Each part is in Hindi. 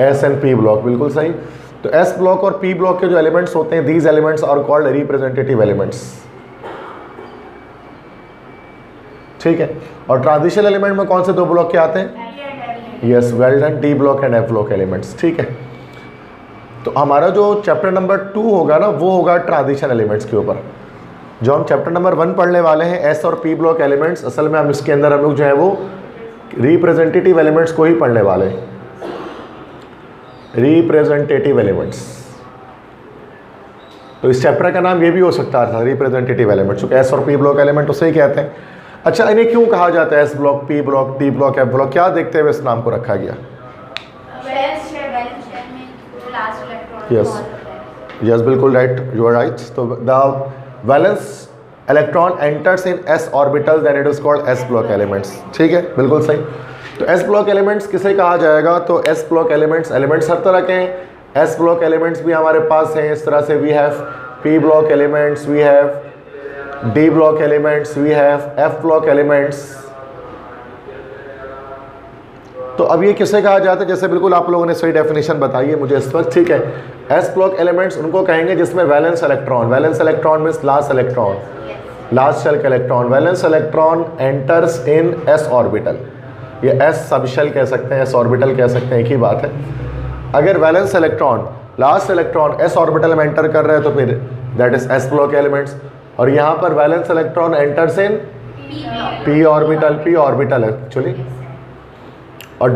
एस एंड पी ब्लॉक, बिल्कुल सही। तो एस ब्लॉक और पी ब्लॉक के जो एलिमेंट्स होते हैं, these elements are called representative elements, ठीक है। और ट्रांजिशन एलिमेंट में कौन से दो ब्लॉक के आते हैं? Yes, well done, D block and F block elements, ठीक है। तो हमारा जो चैप्टर नंबर 2 होगा ना, वो होगा ट्रांजिशन एलिमेंट्स के ऊपर। जो हम चैप्टर नंबर 1 पढ़ने वाले हैं, एस और पी ब्लॉक एलिमेंट्स, असल में हम इसके अंदर हम लोग जो है वो रिप्रेजेंटेटिव एलिमेंट्स को ही पढ़ने वाले हैं, रिप्रेजेंटेटिव एलिमेंट्स। तो इस चैप्टर का नाम ये भी हो सकता था, रिप्रेजेंटेटिव एलिमेंट्स, क्योंकि एस और पी ब्लॉक एलिमेंट उसे ही कहते हैं। अच्छा, इन्हें क्यों कहा जाता है S block, P block, D block, F block? क्या देखते हुए इस नाम को रखा गया? यस यस, बिल्कुल राइट, यू आर राइट। तो the valence electron enters in S orbital then it is called S block elements, ठीक है, बिल्कुल सही। तो एस ब्लॉक एलिमेंट्स किसे कहा जाएगा? तो एस ब्लॉक एलिमेंट्स, एलिमेंट्स हर तरह के हैं। एस ब्लॉक एलिमेंट्स भी हमारे पास हैं इस तरह से, we have P block elements, we have D block elements, we have F block elements. तो अब ये किसे कहा जाता है? जैसे बिल्कुल आप लोगों ने सही डेफिनेशन बताई है मुझे इस वक्त, ठीक है। एस ब्लॉक एलिमेंट्स उनको कहेंगे जिसमें valence electron, valence electron means last electron, last shell का electron, valence electron enters in S orbital. ये एस सब शेल कह सकते हैं, एस ऑर्बिटल कह सकते हैं, एक ही बात है। अगर valence electron, last electron S orbital में एंटर कर रहे हैं तो फिर that is S block elements. और यहाँ पर valence electron enters in P orbital, P orbital actually. और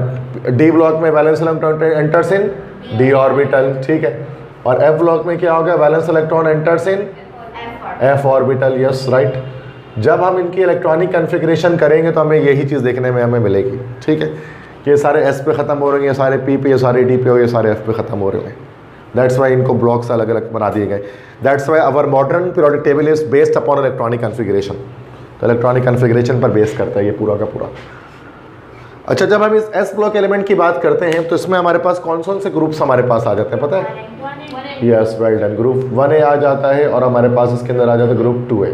डी ब्लॉक में वैलेंस इलेक्ट्रॉन एंटर्स इन डी ऑर्बिटल, ठीक है। और एफ ब्लॉक में क्या होगा? Valence electron enters in F orbital, yes right. जब हम इनकी इलेक्ट्रॉनिक कन्फिग्रेशन करेंगे तो हमें यही चीज़ देखने में हमें मिलेगी, ठीक है। ये सारे एस पे ख़त्म हो रहे हैं, ये सारे पी पे, ये सारे डी पे, और ये सारे एफ पे ख़त्म हो रहे हैं। दैट्स वाई इनको ब्लॉक्स अलग अलग बना दिए गए। That's why our modern periodic table is based upon electronic configuration. तो इलेक्ट्रॉनिक कन्फिग्रेशन पर बेस करता है ये पूरा का पूरा। अच्छा, जब हम इस एस ब्लॉक एलिमेंट की बात करते हैं तो इसमें हमारे पास कौन कौन से ग्रुप्स हमारे पास आ जाते हैं पता है? Yes, well done, group 1A आ जाता है, और हमारे पास इसके अंदर आ जाता है ग्रुप 2A,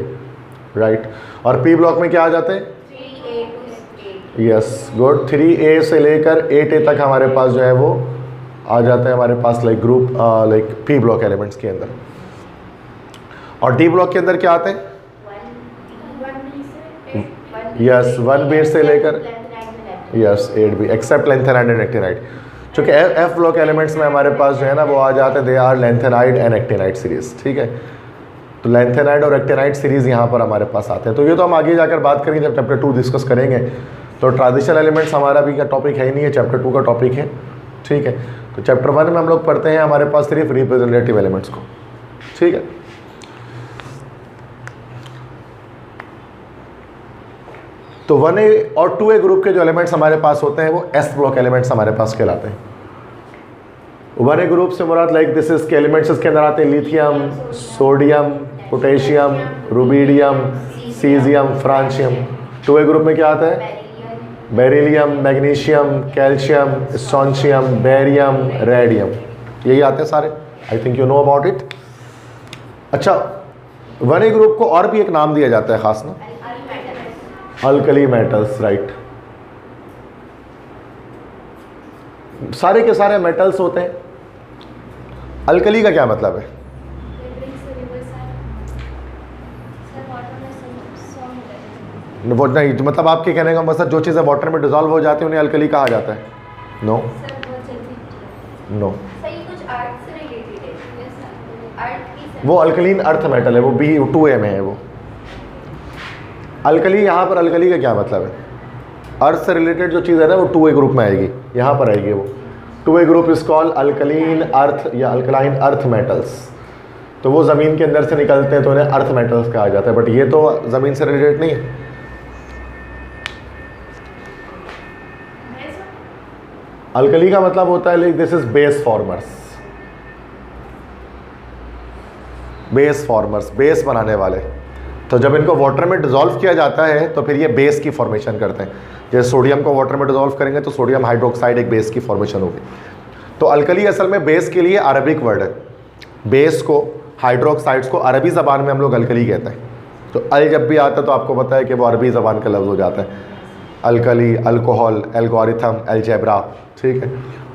राइट। और पी ब्लॉक में क्या आ जाते हैं? 3A to 8. Yes, good. 3A से लेकर 8A तक हमारे पास जो है वो आ जाते हैं हमारे पास, like group like p block elements के अंदर। और डी ब्लॉक के अंदर क्या आते हैं? 1B यस, 1B से लेकर yes 8B except lanthanide and actinide. चूँकि एफ ब्लॉक एलिमेंट्स में हमारे पास जो है ना वो आ जाते हैं, they are lanthanide and actinide series, ठीक है। तो लेंथेनाइड और एक्टिनाइड सीरीज यहाँ पर हमारे पास आते हैं। तो ये तो हम आगे जाकर बात करेंगे जब चैप्टर 2 डिस्कस करेंगे। तो ट्रांजिशन एलिमेंट्स हमारा भी का टॉपिक है ही नहीं है, चैप्टर 2 का टॉपिक है, ठीक है। तो चैप्टर 1 में हम लोग पढ़ते हैं हमारे पास सिर्फ रिप्रेजेंटेटिव एलिमेंट्स को, ठीक है। तो 1A और 2A ग्रुप के जो एलिमेंट्स हमारे पास होते हैं वो एस ब्लॉक एलिमेंट्स हमारे पास कहलाते हैं। 1A ग्रुप से मुराद लाइक दिस इज के एलिमेंट्स इसके अंदर आते हैं lithium, sodium, potassium, rubidium, caesium, francium. 2A group में क्या आता है? Beryllium, magnesium, calcium, strontium, barium, radium, यही आते हैं सारे। I think you know about it. अच्छा, 1A ग्रुप को और भी एक नाम दिया जाता है खास ना, अल्कली मेटल्स, राइट। सारे के सारे मेटल्स होते हैं। अल्कली का क्या मतलब है? वो नहीं, मतलब आपके कहने का मतलब जो चीज़ें वाटर में डिजॉल्व हो जाती है उन्हें अल्कली कहा जाता है? नो नो, वो अल्कलीन अर्थ मेटल है, वो B2A में है वो। अल्कली, यहाँ पर अल्कली का क्या मतलब है? अर्थ से रिलेटेड जो चीज़ है ना वो 2A ग्रुप में आएगी, यहाँ पर आएगी वो। 2A group is called alkaline earth या अल्कलाइन अर्थ मेटल्स। तो वो ज़मीन के अंदर से निकलते हैं तो उन्हें अर्थ मेटल्स कहा जाता है, बट ये तो ज़मीन से रिलेटेड नहीं है। अल्कली का मतलब होता है like this is base formers, base formers, base बनाने वाले। तो जब इनको वाटर में डिज़ोल्व किया जाता है तो फिर ये बेस की फॉर्मेशन करते हैं। जैसे सोडियम को वाटर में डिज़ोल्व करेंगे तो सोडियम हाइड्रोक्साइड एक बेस की फॉर्मेशन होगी। तो अल्कली असल में बेस के लिए अरबिक वर्ड है। बेस को, हाइड्रोक्साइड्स को अरबी ज़बान में हम लोग अल्कली कहते हैं। तो अल जब भी आता है तो आपको पता है कि वो अरबी ज़बान का लफ्ज़ हो जाता है। अल्कली, अल्कोहल, एल्गोरिथम, अलजेब्रा, ठीक है।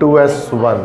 2s1.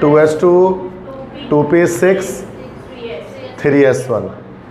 2s2 2p6 3s1.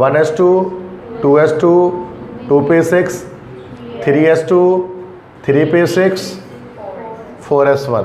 1s2 2s2 2p6 3s2 3p6 4s1.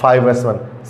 5s1,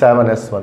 7s1.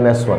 NS1.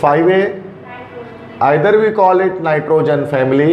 5A either we call it nitrogen family,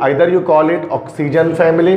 either you call it oxygen family,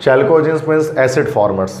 Chalcogens means acid formers,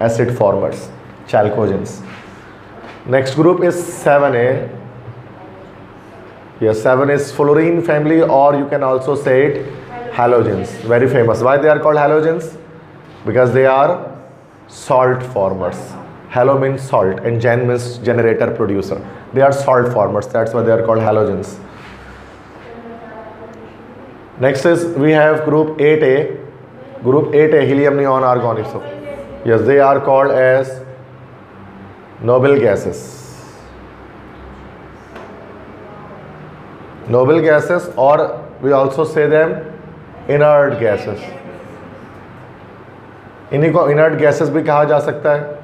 acid formers, chalcogens. Next group is 7A. Yes, 7 is fluorine family, or you can also say it halogens. Very famous. Why they are called halogens? Because they are salt formers. Halo means salt and gen means generator, producer. They are salt formers. That's why they are called halogens. Next is we have group 8A. Group 8A, helium, neon, argon, iso. Yes, they are called as noble gases. Noble gases, or we also say them inert gases. इन्हीं को inert gases भी कहा जा सकता है.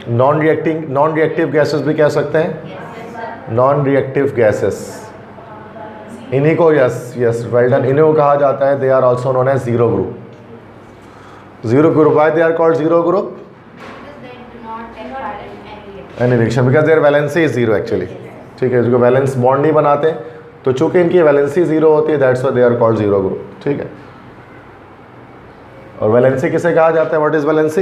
नॉन रिएक्टिव गैसेस भी कह सकते हैं. नॉन रिएक्टिव गैसेस, इन्हीं को यस वेल डन, इन्हीं को कहा जाता है. They are also known as zero group. Zero group, why they are called zero group? Any reaction, because their valency is zero actually. ठीक है, जो वैलेंस बॉन्ड नहीं बनाते, तो चूंकि इनकी वैलेंसी जीरो होती है, that's why they are called zero group. ठीक है, और वैलेंसी किसे कहा जाता है? What is valency?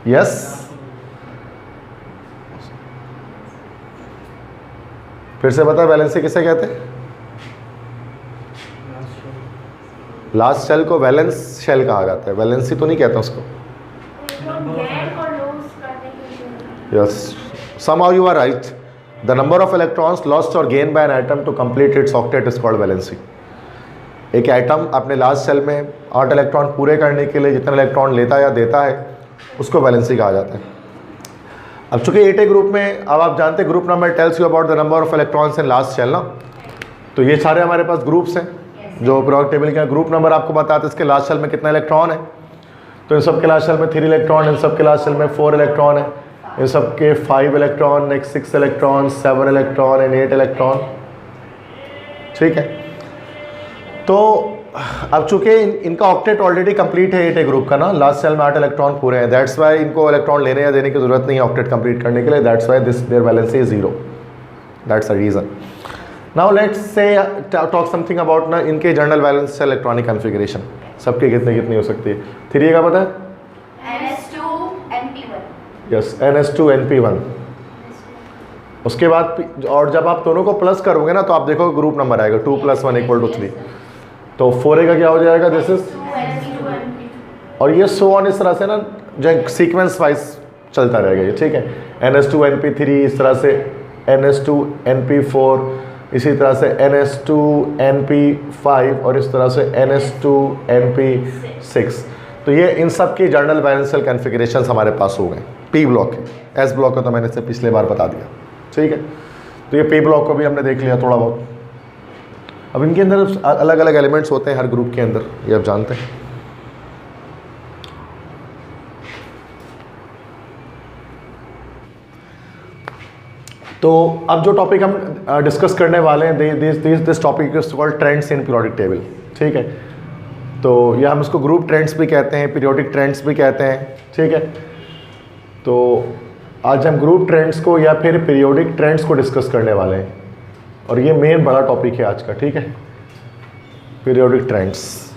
यस, फिर से बता, वैलेंसी किसे कहते हैं? लास्ट शेल को वैलेंस शेल कहा जाता है, वैलेंसी तो नहीं कहते उसको. Yes, somehow you are right. The number of electrons lost or gained by an atom to complete its octet is called valency. एक एटम अपने लास्ट सेल में 8 इलेक्ट्रॉन पूरे करने के लिए जितने इलेक्ट्रॉन लेता है या देता है, उसको वैलेंसी कहा जाता है. अब चूंकि 8A ग्रुप में, अब आप जानते हैं group number tells you about the number of electrons in last shell ना. तो ये सारे हमारे पास ग्रुप्स हैं जो पीरियोडिक टेबल के ग्रुप नंबर आपको बताते हैं इसके लास्ट सेल में कितना इलेक्ट्रॉन है. तो इन सब के लास्ट सेल में 3 इलेक्ट्रॉन, इन सब के लास्ट सेल में 4 इलेक्ट्रॉन है, इन सब के 5 electron, next 6 electron, 7 electron and 8 electron. ठीक है, तो अब चूंकि इनका ऑक्टेट ऑलरेडी कंप्लीट है 8A ग्रुप का ना, लास्ट सेल में 8 इलेक्ट्रॉन पूरे हैं, दैट्स वाई इनको इलेक्ट्रॉन लेने या देने की जरूरत नहीं है ऑक्टेट कंप्लीट करने के लिए. That's why this their valency is zero. That's the reason. Now let's say talk something about ना इनके जनरल वैलेंस से इलेक्ट्रॉनिक कॉन्फ़िगरेशन. सबके कितनी हो सकती है? 3A का पता है? Yes, NH2NP1. उसके बाद और जब आप दोनों को प्लस करोगे ना, तो आप देखोगे ग्रुप नंबर आएगा 2 + 1 = 3. तो 4A का क्या हो जाएगा? दिस इज, और ये सो ऑन इस तरह से ना, जो सीक्वेंस वाइज चलता रहेगा ये. ठीक है, NH2NP3, इस तरह से NH2NP4, इसी तरह से NH2NP5, और इस तरह से NH2NP6. तो ये इन सब की जनरल वैलेंशियल कॉन्फ़िगरेशंस हमारे पास हो गए. पी ब्लॉक है, एस ब्लॉक का तो मैंने इससे पिछले बार बता दिया. ठीक है, तो ये पी ब्लॉक को भी हमने देख लिया थोड़ा बहुत. अब इनके अंदर अलग अलग एलिमेंट्स होते हैं हर ग्रुप के अंदर, ये आप जानते हैं. तो अब जो टॉपिक हम डिस्कस करने वाले हैं, this topic is called trends in periodic table. ठीक है, तो ये हम इसको ग्रुप ट्रेंड्स भी कहते हैं, पीरियोडिक ट्रेंड्स भी कहते हैं. ठीक है, तो आज हम ग्रुप ट्रेंड्स को या फिर पीरियोडिक ट्रेंड्स को डिस्कस करने वाले हैं, और ये मेन बड़ा टॉपिक है आज का. ठीक है, पीरियोडिक ट्रेंड्स.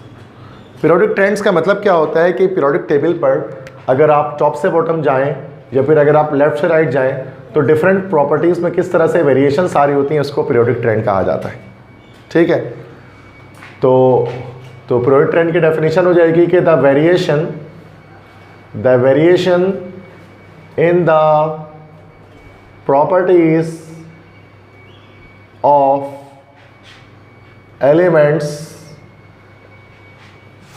पीरियोडिक ट्रेंड्स का मतलब क्या होता है कि पीरियोडिक टेबल पर अगर आप टॉप से बॉटम जाएं या फिर अगर आप लेफ्ट से राइट जाएं, तो डिफरेंट प्रॉपर्टीज़ में किस तरह से वेरिएशंस आ रही होती हैं, उसको पीरियोडिक ट्रेंड कहा जाता है. ठीक है, तो पीरियोडिक ट्रेंड की डेफिनेशन हो जाएगी कि the variation in the properties of elements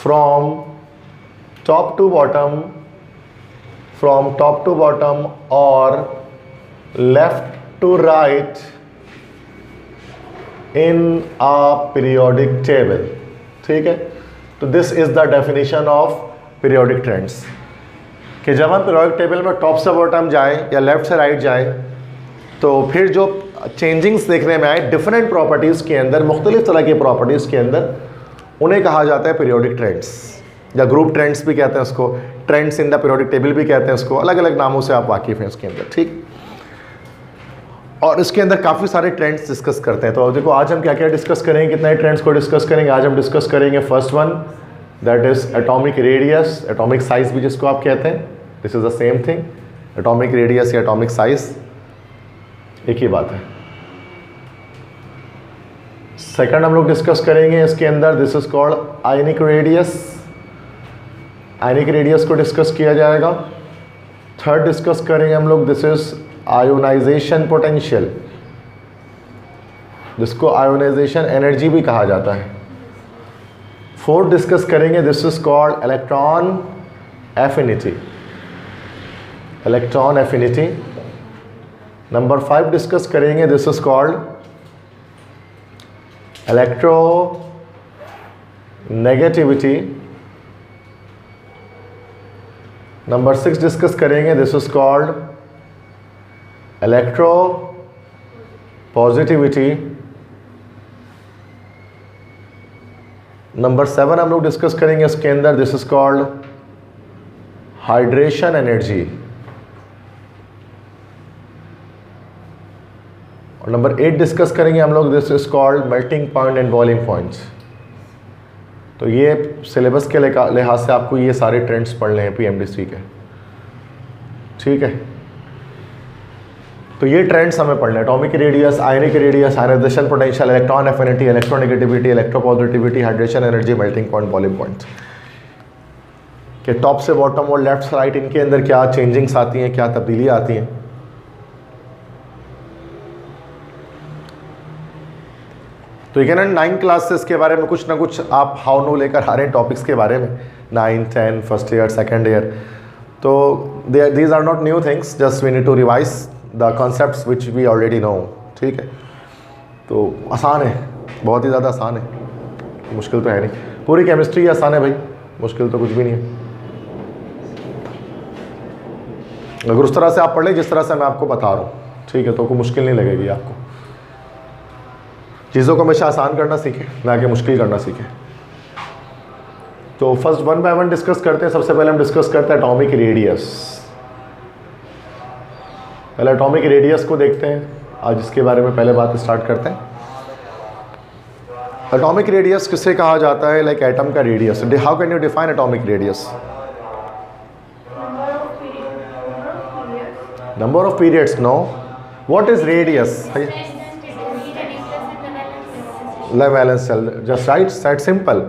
from top to bottom और left to right in a periodic table. ठीक है, तो this is the definition of periodic trends, कि जब हम पीरियोडिक टेबल में टॉप से बॉटम जाएं या लेफ्ट से राइट जाएं, तो फिर जो चेंजिंग्स देखने में आए डिफरेंट प्रॉपर्टीज़ के अंदर, मुख्तलिफ तरह की प्रॉपर्टीज़ के अंदर, उन्हें कहा जाता है पीरियोडिक ट्रेंड्स, या ग्रुप ट्रेंड्स भी कहते हैं उसको, trends in the periodic table भी कहते हैं उसको, अलग अलग नामों से आप वाकिफ़ हैं उसके अंदर. ठीक, और इसके अंदर काफ़ी सारे ट्रेंड्स डिस्कस करते हैं. तो देखो आज हम क्या क्या डिस्कस करेंगे, कितने ट्रेंड्स को डिस्कस करेंगे. आज हम डिस्कस करेंगे first one that is atomic radius, atomic size भी जिसको आप कहते हैं, this is the same thing, atomic radius या एटॉमिक साइज एक ही बात है। सेकंड हम लोग डिस्कस करेंगे इसके अंदर, this is called ionic radius, ionic radius को डिस्कस किया जाएगा। थर्ड डिस्कस करेंगे हम लोग, दिस इज आयोनाइजेशन पोटेंशियल, जिसको आयोनाइजेशन एनर्जी भी कहा जाता है। फोर्थ डिस्कस करेंगे, this is called electron affinity, electron affinity. Number 5 discuss करेंगे, this is called electronegativity. Number 6 discuss करेंगे, this is called electropositivity. Number 7 हम लोग डिस्कस करेंगे इसके अंदर, this is called hydration energy. और नंबर 8 डिस्कस करेंगे हम लोग, this is called melting point and boiling points. तो ये सिलेबस के लिहाज से आपको ये सारे ट्रेंड्स पढ़ने हैं पीएमडीसी के, ठीक है। तो ये ट्रेंड्स हमें पढ़ने हैं, atomic radius, ionic radius, ionization potential, electron affinity, electronegativity, electropositivity, hydration energy, melting point, boiling point के टॉप से बॉटम और लेफ्ट से राइट इनके अंदर क्या चेंजिंग्स आती हैं, क्या तब्दीलियाँ आती हैं। तो ये ना 9 क्लासेस के बारे में कुछ ना कुछ आप हाउ नो लेकर आ रहे हैं टॉपिक्स के बारे में, 9, 10, फर्स्ट ईयर, सेकेंड ईयर। तो these are not new things, just we need to revise the concepts which we already know, ठीक है। तो आसान है, बहुत ही ज़्यादा आसान है, मुश्किल तो है नहीं। पूरी केमिस्ट्री आसान है भाई, मुश्किल तो कुछ भी नहीं है। अगर उस तरह से आप पढ़ लें जिस तरह से मैं आपको बता रहा हूँ, ठीक है, तो कोई मुश्किल नहीं लगेगी आपको। चीज़ों को हमेशा आसान करना सीखें, ना कि मुश्किल करना सीखें। तो फर्स्ट 1 बाय 1 डिस्कस करते हैं। सबसे पहले हम डिस्कस करते हैं एटॉमिक रेडियस। पहले एटॉमिक रेडियस को देखते हैं, आज इसके बारे में पहले बात स्टार्ट करते हैं। एटॉमिक रेडियस किसे कहा जाता है? लाइक एटम का radius. How can you define atomic radius? Number of periods, no. What is radius? Valence shell, just right, that simple.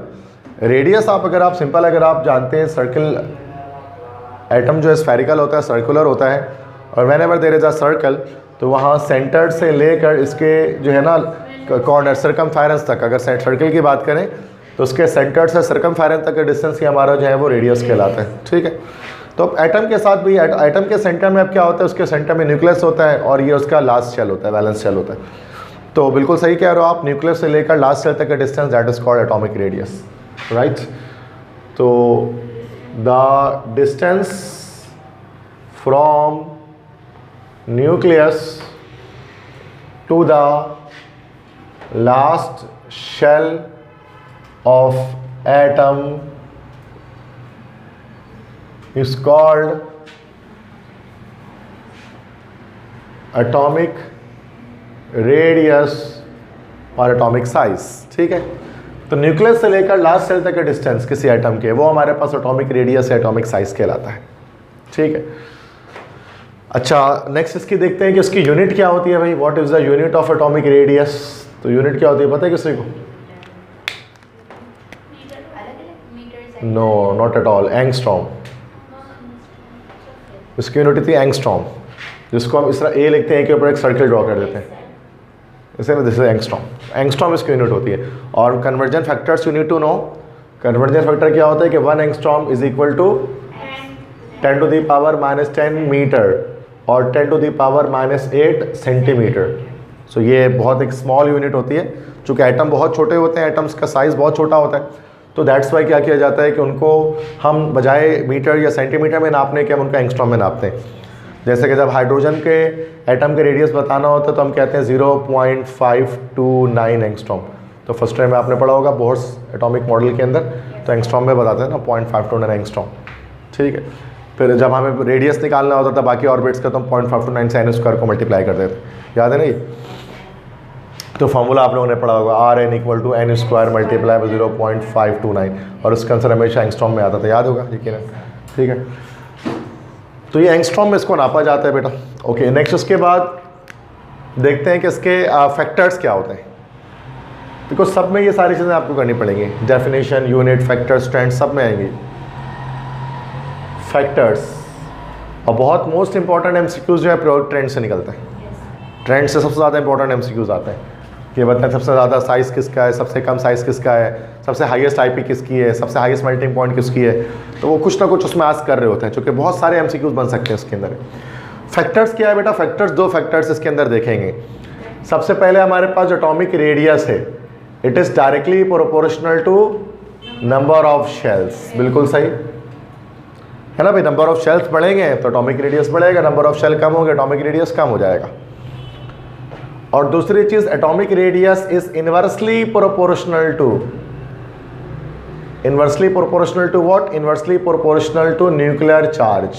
Radius अगर आप जानते हैं, सर्कल, एटम जो है स्फेरिकल होता है, सर्कुलर होता है, और whenever there is a circle, तो वहाँ सेंटर से लेकर इसके जो है ना कॉर्नर सर्कमफेरेंस तक, अगर सर्कल की बात करें तो उसके सेंटर से सर्कमफेरेंस तक का डिस्टेंस ही हमारा जो है वो रेडियस कहलाता है, ठीक है। तो अब एटम के साथ भी, एटम के सेंटर में अब क्या होता है, उसके सेंटर में न्यूक्लियस होता है और ये उसका लास्ट शेल होता है, वैलेंस शेल होता है। तो बिल्कुल सही कह रहे हो आप, न्यूक्लियस से लेकर लास्ट शेल तक का distance, that is called atomic radius, right. तो the distance from nucleus to the last shell of atom is called atomic radius और atomic size, ठीक है। तो न्यूक्लियस से लेकर लास्ट सेल तक का डिस्टेंस किसी एटम के, वो हमारे पास एटॉमिक रेडियस या एटॉमिक साइज कहलाता है, ठीक है। अच्छा, नेक्स्ट इसकी देखते हैं कि इसकी यूनिट क्या होती है भाई। What is the unit of atomic radius? तो यूनिट क्या होती है पता है किसी को? No, not at all, angstrom. इसकी यूनिट थी एंगस्ट्रॉम, जिसको हम इस तरह ए लिखते हैं, के ऊपर एक सर्कल ड्रॉ कर देते हैं, इसे ना, दिस इज एंगस्ट्रॉम। एंगस्ट्रॉम इसकी यूनिट होती है। और conversion factors you need to know. Conversion factor क्या होता है कि 1 angstrom is equal to 10 to the power -10 metre और 10 to the power -8 centimetre. So ये बहुत एक स्मॉल यूनिट होती है, चूँकि एटम बहुत छोटे होते हैं, एटम्स का साइज़ बहुत छोटा होता है, तो दैट्स वाई क्या किया जाता है कि उनको हम बजाय मीटर या सेंटीमीटर में नापने के, हम उनका एंगस्ट्रॉम में नापते हैं। जैसे कि जब हाइड्रोजन के एटम के रेडियस बताना होता है तो हम कहते हैं 0.529 एंगस्ट्रॉम। तो फर्स्ट टाइम में आपने पढ़ा होगा बोर्स एटॉमिक मॉडल के अंदर, तो एंगस्ट्रॉम में बताते हैं ना 0.529 एंगस्ट्रॉम, ठीक है। फिर जब हमें रेडियस निकालना होता था बाकी ऑर्बिट्स का, तो हम 0.529 से n² को मल्टीप्लाई कर देते, याद है ना ये। तो फार्मूला आप लोगों ने पढ़ा होगा Rn = n² मल्टीप्लाई बाई 0.529 और उसका आंसर हमेशा एंगस्ट्रॉम में आता था, याद होगा यकीन, ठीक है। तो ये एंगस्ट्रॉम में इसको नापा जाता है बेटा। ओके, नेक्स्ट उसके बाद देखते हैं कि इसके फैक्टर्स क्या होते हैं, बिकॉज सब में ये सारी चीज़ें आपको करनी पड़ेंगी, डेफिनेशन, यूनिट, फैक्टर्स, ट्रेंड सब में आएंगी। फैक्टर्स और बहुत मोस्ट इंपॉर्टेंट एमसीक्यूज जो है प्योर ट्रेंड से निकलते हैं। ट्रेंड से सबसे ज़्यादा इंपॉर्टेंट एमसीक्यूज आते हैं कि बताएं सबसे ज़्यादा साइज़ किसका है, सबसे कम साइज़ किसका है, सबसे हाईएस्ट आईपी किसकी है, सबसे हाईएस्ट मेल्टिंग पॉइंट किसकी है। तो वो कुछ ना कुछ उसमें आस्क कर रहे होते हैं, चूँकि बहुत सारे एमसीक्यूज बन सकते हैं इसके अंदर। फैक्टर्स क्या है बेटा? फैक्टर्स, दो फैक्टर्स इसके अंदर देखेंगे। सबसे पहले हमारे पास जो एटॉमिक रेडियस है, it is directly proportional to number of shells. बिल्कुल सही है ना भाई, नंबर ऑफ शेल्स बढ़ेंगे तो एटॉमिक रेडियस बढ़ेगा, नंबर ऑफ शेल कम होंगे एटॉमिक रेडियस कम हो जाएगा। और दूसरी चीज, atomic radius is inversely proportional to what? Inversely proportional to nuclear charge.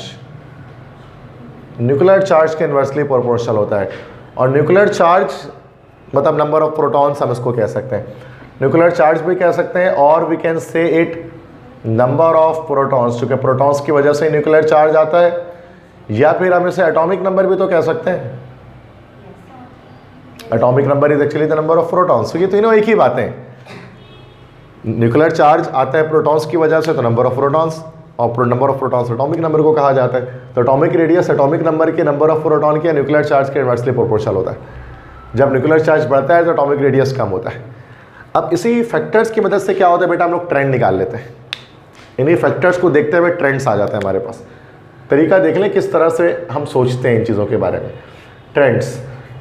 Nuclear charge के इनवर्सली प्रोपोर्शनल होता है। और न्यूक्लियर चार्ज मतलब नंबर ऑफ प्रोटॉन्स हम इसको कह सकते हैं, न्यूक्लियर चार्ज भी कह सकते हैं, और we can say it number of protons, क्योंकि प्रोटॉन्स की वजह से न्यूक्लियर चार्ज आता है। या फिर हम इसे एटॉमिक नंबर भी तो कह सकते हैं, atomic number is actually the number of protons. ये तीनों एक ही बातें, न्यूक्लियर चार्ज आता है प्रोटॉन्स की वजह से तो नंबर ऑफ प्रोटॉन्स, और number of protons atomic number को कहा जाता है। तो एटॉमिक रेडियस एटॉमिक नंबर के नंबर ऑफ प्रोटॉन के न्यूक्लियर चार्ज के इनवर्सली प्रोपोर्शनल होता है। जब न्यूक्लियर चार्ज बढ़ता है तो एटॉमिक रेडियस कम होता है। अब इसी फैक्टर्स की मदद से क्या होता है बेटा, हम लोग ट्रेंड निकाल लेते हैं। इन्हीं फैक्टर्स को देखते हुए ट्रेंड्स आ जाते हैं हमारे पास। तरीका देख लें किस तरह से हम सोचते हैं इन चीज़ों के बारे में।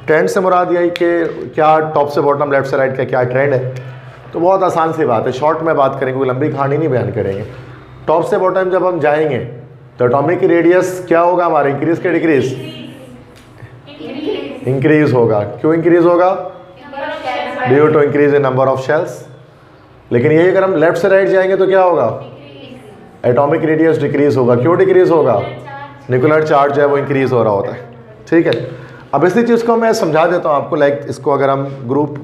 ट्रेंड से मुराद यही कि क्या टॉप से बॉटम, लेफ्ट से राइट का क्या ट्रेंड है। तो बहुत आसान सी बात है, शॉर्ट में बात करेंगे, कोई लंबी कहानी नहीं बयान करेंगे। टॉप से बॉटम जब हम जाएंगे तो एटॉमिक रेडियस क्या होगा हमारा, इंक्रीज के डिक्रीज? इंक्रीज होगा। क्यों इंक्रीज होगा? Due to increase in number of shells. लेकिन यही अगर हम लेफ्ट से राइट जाएंगे तो क्या होगा? एटॉमिक रेडियस डिक्रीज होगा। क्यों डिक्रीज होगा? न्यूक्लियर चार्ज है वो इंक्रीज हो रहा होता है, ठीक है। अब इसी चीज़ को मैं समझा देता हूँ आपको। लाइक इसको अगर हम ग्रुप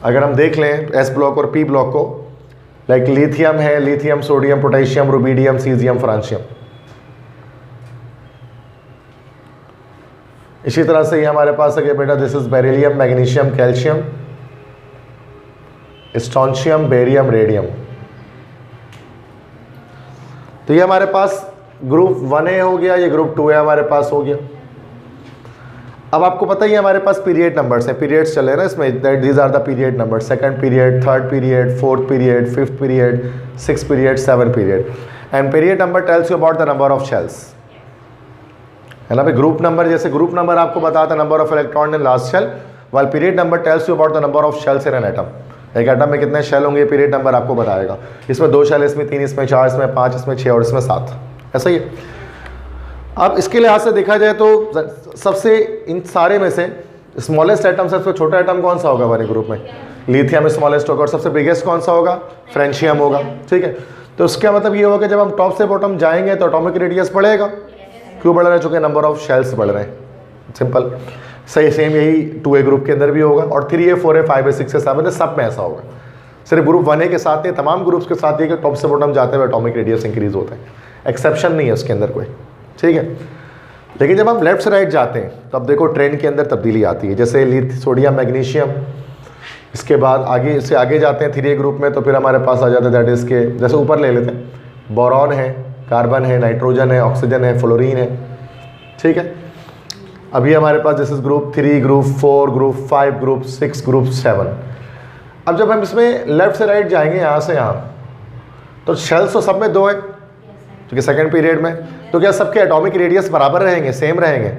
अगर हम देख लें एस ब्लॉक और पी ब्लॉक को, लाइक लिथियम है, lithium, sodium, potassium, rubidium, caesium, francium. इसी तरह से ये हमारे पास है बेटा, this is beryllium, magnesium, calcium, strontium, barium, radium. तो ये हमारे पास ग्रुप 1A हो गया, ये ग्रुप 2A हमारे पास हो गया। अब आपको पता ही है हमारे पास पीरियड नंबर्स हैं, पीरियड्स चले ना इसमें, that these are the period numbers, second period, third period, fourth period, fifth period, six period, seven period. And period number tells you about the number of shells, है ना भाई। ग्रुप नंबर, जैसे ग्रुप नंबर आपको बताता है number of electron in last shell, while period number tells you about the number of shells in an atom. एक एटम में कितने शेल होंगे पीरियड नंबर आपको बताएगा। इसमें 2 शेल, इसमें 3, इसमें 4, इसमें 5, इसमें 6 और इसमें 7, ऐसा ही है। अब इसके लिहाज से देखा जाए तो सबसे इन सारे में से स्मॉलेस्ट एटम, सबसे छोटा एटम कौन सा होगा हमारे ग्रुप में? लिथियम स्मॉलेस्ट होगा। और सबसे बिगेस्ट कौन सा होगा? फ्रेंशियम होगा, ठीक है। तो उसका मतलब ये होगा जब हम टॉप से बॉटम जाएंगे तो एटॉमिक रेडियस बढ़ेगा। क्यों बढ़ रहा है? चूँकि नंबर ऑफ शेल्स बढ़ रहे हैं, सिंपल। सही, सेम यही 2A ग्रुप के अंदर भी होगा, और 3A, 4A, 5A, 6A, 7A सब में ऐसा होगा। सिर्फ ग्रुप 1A के साथ नहीं, तमाम ग्रुप्स के साथ ये कि टॉप से बॉटम जाते हुए एटॉमिक रेडियस इंक्रीज होता है, एक्सेप्शन नहीं है उसके अंदर कोई, ठीक है। लेकिन जब हम लेफ्ट से राइट जाते हैं तो अब देखो ट्रेंड के अंदर तब्दीली आती है। जैसे सोडियम, मैग्नीशियम, इसके बाद आगे इससे आगे जाते हैं 3A ग्रुप में, तो फिर हमारे पास आ जाता है दैट इज़ के, जैसे ऊपर ले लेते हैं, बोरॉन है, कार्बन है, नाइट्रोजन है, ऑक्सीजन है, फ्लोरीन है, ठीक है। अभी हमारे पास this is group 3, group 4, group 5, group 6, group 7। अब जब हम इसमें लेफ्ट से राइट जाएंगे यहाँ से यहाँ, तो शेल्स तो सब में 2 है, क्योंकि सेकंड पीरियड में। तो क्या सबके एटॉमिक रेडियस बराबर रहेंगे, सेम रहेंगे?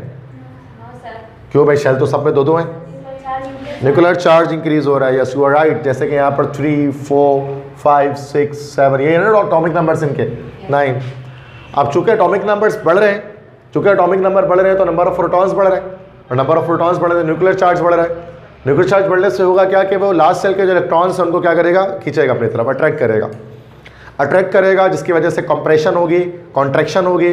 क्यों भाई, शेल तो सब में 2 हैं। न्यूक्लियर चार्ज इंक्रीज हो रहा है, यस यू आर राइट। जैसे कि यहाँ पर 3, 4, 5, 6, 7, ये ना एटॉमिक नंबर्स इनके 9। अब चूंकि एटॉमिक नंबर्स बढ़ रहे हैं, चूंकि एटॉमिक नंबर बढ़ रहे हैं तो नंबर ऑफ प्रोटॉन्स बढ़ रहे हैं, और नंबर ऑफ प्रोटॉन्स बढ़ रहे हैं, न्यूक्लियर चार्ज बढ़ रहा है। न्यूक्लियर चार्ज बढ़ने से होगा क्या कि वो लास्ट सेल के जो इलेक्ट्रॉन्स हैं उनको क्या करेगा? खींचेगा अपनी तरफ, अट्रैक्ट करेगा, जिसकी वजह से कंप्रेशन होगी, कॉन्ट्रैक्शन होगी,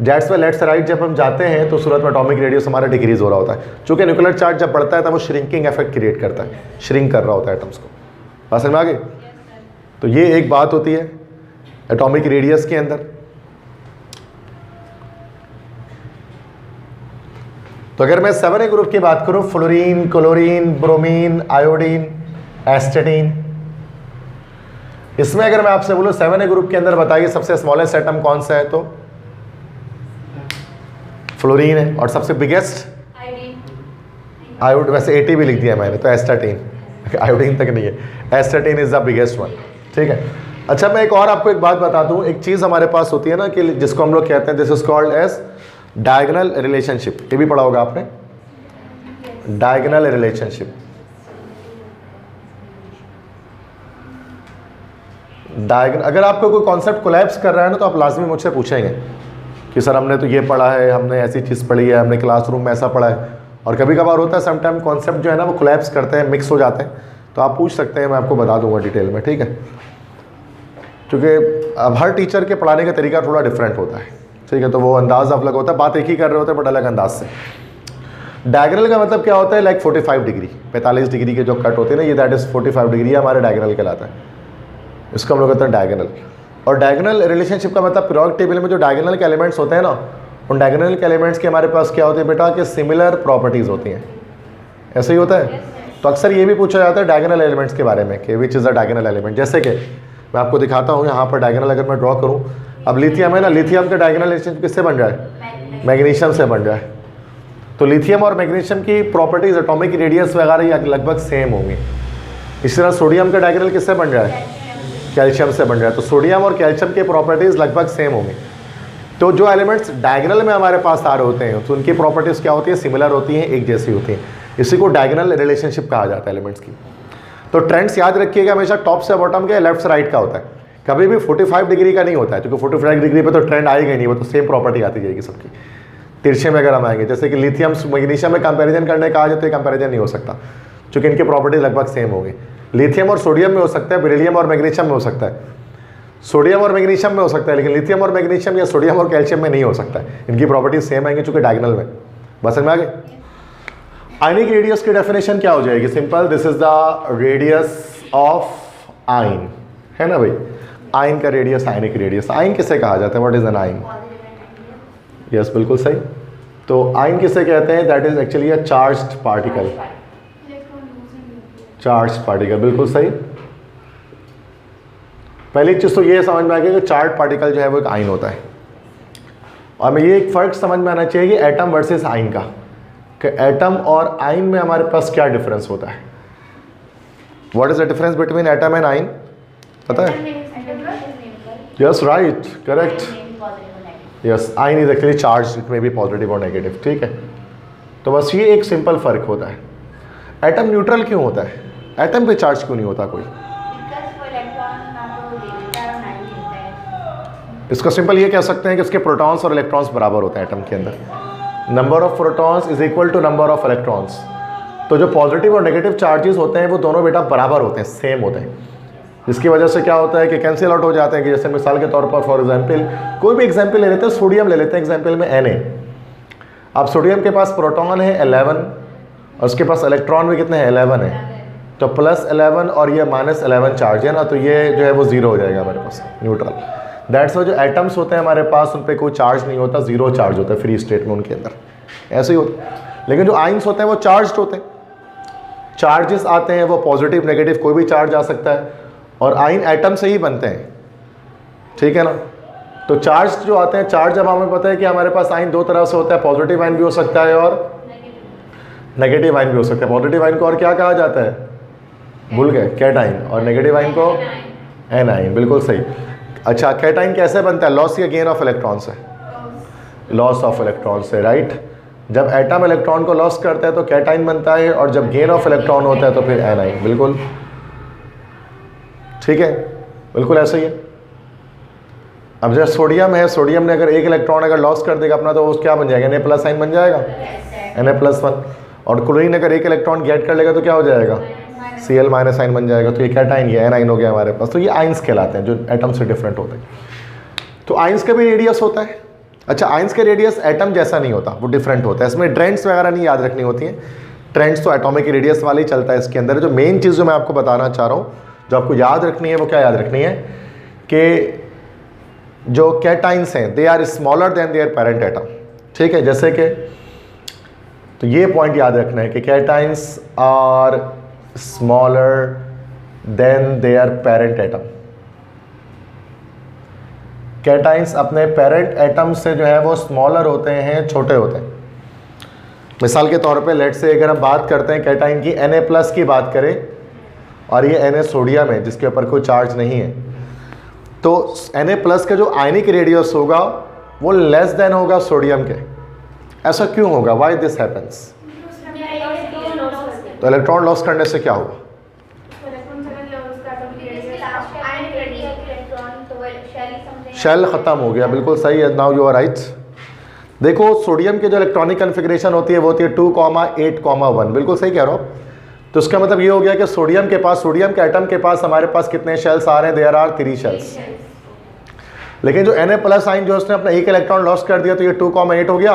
डेट्स वाई लेफ्ट राइट जब हम जाते हैं तो सूरत में एटॉमिक रेडियस हमारा डिक्रीज हो रहा होता है. चूँकि न्यूक्लियर चार्ज जब बढ़ता है तब वो श्रिंकिंग इफेक्ट क्रिएट करता है, श्रिंक कर रहा होता है एटम्स को. बात समझ में आ गई? तो ये एक बात होती है एटॉमिक रेडियस के अंदर. तो अगर मैं 7A ग्रुप की बात करूं, फ्लोरीन, क्लोरीन, ब्रोमीन, आयोडीन, एस्टेटीन, इसमें अगर मैं आपसे बोलूं 7A ग्रुप के अंदर बताइए सबसे स्मॉलेस्ट एटम कौन सा है, तो फ्लोरीन है. और सबसे बिगेस्ट आयोड, वैसे 80 भी लिख दिया मैंने, तो एस्टेटीन, आयोडीन तक नहीं है, एस्टेटीन इज द बिगेस्ट वन. ठीक है. अच्छा मैं एक और आपको एक बात बता दूं, एक चीज़ हमारे पास होती है ना कि जिसको हम लोग कहते हैं, this is called as diagonal relationship. ये भी पढ़ा होगा आपने, डायगोनल रिलेशनशिप. डायगोनल, अगर आपको कोई कॉन्सेप्ट कोलैप्स कर रहा है ना तो आप लाजमी मुझसे पूछेंगे कि सर हमने तो ये पढ़ा है, हमने ऐसी चीज़ पढ़ी है, हमने क्लासरूम में ऐसा पढ़ा है. और कभी कभार होता है समटाइम कॉन्सेप्ट जो है ना वो कोलैप्स करते हैं, मिक्स हो जाते हैं, तो आप पूछ सकते हैं, मैं आपको बता दूंगा डिटेल में. ठीक है. क्योंकि अब हर टीचर के पढ़ाने का तरीका थोड़ा डिफरेंट होता है. ठीक है. तो वो अंदाज़ अलग होता है, बात एक ही कर रहे होते हैं बट अलग अंदाज से. डायगोनल का मतलब क्या होता है, लाइक 45 डिग्री, 45 डिग्री के जो कट होते हैं ना, ये दैट इज़ 45 डिग्री हमारे डायगोनल कहलाता है. इसको हम लोग कहते हैं डायगोनल. और डायगोनल रिलेशनशिप का मतलब पीरियोडिक टेबल में जो डायगोनल के एलिमेंट्स होते हैं ना, उन डायगोनल के एलिमेंट्स के हमारे पास क्या होते हैं बेटा, कि सिमिलर प्रॉपर्टीज़ होती हैं. ऐसे ही होता है. तो अक्सर ये भी पूछा जाता है डायगोनल एलिमेंट्स के बारे में कि which is the diagonal element. जैसे कि मैं आपको दिखाता हूँ यहाँ पर डायगोनल अगर मैं ड्रॉ करूँ, अब लिथियम है ना, लिथियम का डायगोनल रिलेशनशिप किससे बन रहा है, मैग्नीशियम से बन रहा है. तो लिथियम और मैग्नीशियम की प्रॉपर्टीज़, एटॉमिक रेडियस वगैरह ये लगभग सेम होंगी. इसी तरह सोडियम का डायगोनल किससे बन रहा है, कैल्शियम से बन रहा है. तो सोडियम और कैल्शियम की प्रॉपर्टीज़ लगभग सेम होंगी. तो जो एलिमेंट्स डायगोनल में हमारे पास आ रहे होते हैं तो उनकी प्रॉपर्टीज़ क्या होती है, सिमिलर होती हैं, एक जैसी होती हैं. इसी को डायगोनल रिलेशनशिप कहा जाता है एलिमेंट्स की. तो ट्रेंड्स याद रखिएगा, हमेशा टॉप से बॉटम के, लेफ्ट से राइट का होता है, कभी भी 45 डिग्री का नहीं होता है. क्योंकि 45 डिग्री पे तो ट्रेंड आएगा ही नहीं, वो तो सेम प्रॉपर्टी आती जाएगी सबकी. तिरछे में अगर हम आएंगे, जैसे कि लिथियम मैग्नीशियम में कंपैरिजन करने का आ जाए तो ये कंपैरिजन नहीं हो सकता, क्योंकि इनकी प्रॉपर्टी लगभग सेम होगी. लिथियम और सोडियम में हो सकता है, बेरिलियम और मैग्नीशियम में हो सकता है, सोडियम और मैग्नीशियम में हो सकता है, लेकिन लिथियम और मैग्नीशियम या सोडियम और कैल्शियम में नहीं हो सकता है. इनकी प्रॉपर्टी सेम आएंगे चूँकि डायगोनल में. बस समझ में आ गए. आयनिक रेडियस की डेफिनेशन क्या हो जाएगी, simple, this is the radius of ion, है ना भाई. आयन का रेडियस, आयनिक रेडियस. आयन किसे कहा जाता है, what is an ion. Yes बिल्कुल सही. तो आयन किसे कहते हैं, that is actually a charged particle. Charged particle, बिल्कुल सही. पहली चीज़ तो ये समझ में आ गया कि चार्ज पार्टिकल जो है वो एक आयन होता है. और हमें ये एक फ़र्क समझ में आना चाहिए कि एटम वर्सेस आयन का, कि एटम और आयन में हमारे पास क्या डिफरेंस होता है. What is the difference between atom and ion, पता है. Yes right, correct. Yes, ion is actually charge, it may be positive और नेगेटिव. ठीक है. तो बस ये एक सिंपल फ़र्क होता है. एटम न्यूट्रल क्यों होता है, एटम पे चार्ज क्यों नहीं होता कोई. इसको सिंपल ये कह सकते हैं कि उसके प्रोटॉन्स और इलेक्ट्रॉन्स बराबर होते हैं एटम के अंदर. Number of protons is equal to number of electrons. तो जो पॉजिटिव और नेगेटिव चार्जेस होते हैं वो दोनों बेटा बराबर होते हैं, सेम होते हैं. जिसकी वजह से क्या होता है कि कैंसिल आउट हो जाते हैं. कि जैसे मिसाल के तौर पर फॉर एग्जाम्पल कोई भी एग्जाम्पल ले लेते हैं, सोडियम ले लेते हैं एग्जाम्पल में, Na. अब सोडियम के पास प्रोटॉन है 11 और उसके पास इलेक्ट्रॉन भी कितने हैं, 11 है. तो +11 और ये -11 चार्ज है ना, तो ये जो है वो ज़ीरो हो जाएगा हमारे पास, न्यूट्रल. दैट्स वाई जो एटम्स होते हैं हमारे पास उन पर कोई चार्ज नहीं होता, ज़ीरो चार्ज होता है फ्री स्टेट में उनके अंदर, ऐसे ही होता है. लेकिन जो आयन्स होते हैं वो चार्ज होते हैं. चार्जेस आते हैं वो पॉजिटिव नेगेटिव कोई भी चार्ज आ सकता है. और आयन एटम से ही बनते हैं, ठीक है ना. तो चार्ज जो आते हैं, चार्ज अब हमें पता है कि हमारे पास आयन दो तरह से होता है, पॉजिटिव आयन भी हो सकता है और नेगेटिव आयन भी हो सकता है. पॉजिटिव आयन को और क्या कहा जाता है, भूल गए, कैटाइन. और नेगेटिव आयन को एनाइन. बिल्कुल सही. अच्छा, कैटाइन कैसे बनता है, लॉस या गेन ऑफ इलेक्ट्रॉन से, लॉस ऑफ इलेक्ट्रॉन से, राइट. जब एटम इलेक्ट्रॉन को लॉस करता है तो कैटाइन बनता है, और जब गेन ऑफ इलेक्ट्रॉन होता है तो फिर एनाइन. बिल्कुल ठीक है, बिल्कुल ऐसा ही है. अब जैसे सोडियम है, सोडियम ने अगर एक इलेक्ट्रॉन अगर लॉस कर देगा अपना तो वो क्या बन जाएगा, Na+ साइन बन जाएगा, Na+1. और क्लोरीन अगर एक इलेक्ट्रॉन गेट कर लेगा तो क्या हो जाएगा, Cl माइनस आइन बन जाएगा, तो ये कैटाइन, ये एनाइन हो गया हमारे पास। तो ये आइंस कहलाते हैं जो एटम से डिफरेंट होते हैं। तो आइंस का भी रेडियस होता है। अच्छा, आइंस का रेडियस एटम जैसा नहीं होता, वो डिफरेंट होता है। इसमें ट्रेंड्स वगैरह नहीं याद रखनी होती हैं, ट्रेंड्स तो एटॉमिक रेडियस वाले ही चलता है इसके अंदर। जो मेन चीज़ जो मैं आपको बताना चाह रहा हूँ, जो आपको याद रखनी है, वो क्या याद रखनी है कि जो कैटाइंस हैं they are smaller than their parent atom. ठीक है, जैसे कि तो ये पॉइंट याद रखना है कि cations are smaller than their parent atom. Cations अपने पेरेंट एटम से जो है वो स्मॉलर होते हैं, छोटे होते हैं। मिसाल के तौर पे लेट से अगर हम बात करते हैं कैटाइन की, Na+ की बात करें और ये Na सोडियम है जिसके ऊपर कोई चार्ज नहीं है, तो Na+ का जो आयनिक रेडियस होगा वो लेस देन होगा सोडियम के। ऐसा क्यों होगा? Why this happens? तो इलेक्ट्रॉन लॉस करने से क्या होगा? शेल ख़त्म हो गया, बिल्कुल सही है। Now you are right. देखो सोडियम की जो इलेक्ट्रॉनिक कन्फिग्रेशन होती है वो होती है 2,8,1, बिल्कुल सही कह रहा हूँ। तो इसका मतलब ये हो गया कि सोडियम के पास, सोडियम के एटम के पास हमारे पास कितने शेल्स आ रहे हैं? There are 3 shells. लेकिन जो Na+ आइन जो उसने अपना एक इलेक्ट्रॉन लॉस कर दिया, तो ये 2,8 हो गया।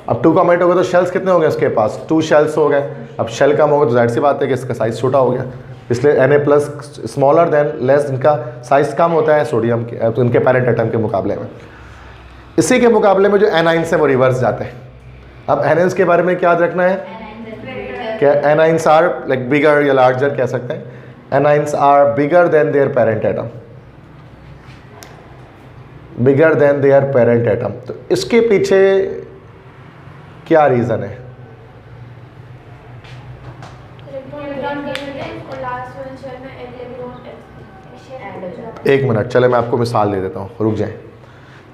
अब 2,8 हो गया तो शेल्स कितने हो गए उसके पास? 2 शेल्स हो गए। अब शेल कम हो गया तो जाहिर सी बात है कि इसका साइज़ छोटा हो गया, इसलिए Na+ स्मॉलर देन लेस, इनका साइज़ कम होता है सोडियम के, तो इनके पेरेंट एटम के मुकाबले में। इसी के मुकाबले में जो एनाइंस है वो रिवर्स जाते हैं। अब एनाइंस के बारे में क्या याद रखना है? क्या एनाइंस आर लाइक बिगर या लार्जर कह सकते हैं। Anions are bigger than their parent atom, bigger than their parent atom. तो इसके पीछे क्या रीज़न है? एक मिनट, चले मैं आपको मिसाल दे देता हूँ, रुक जाएं।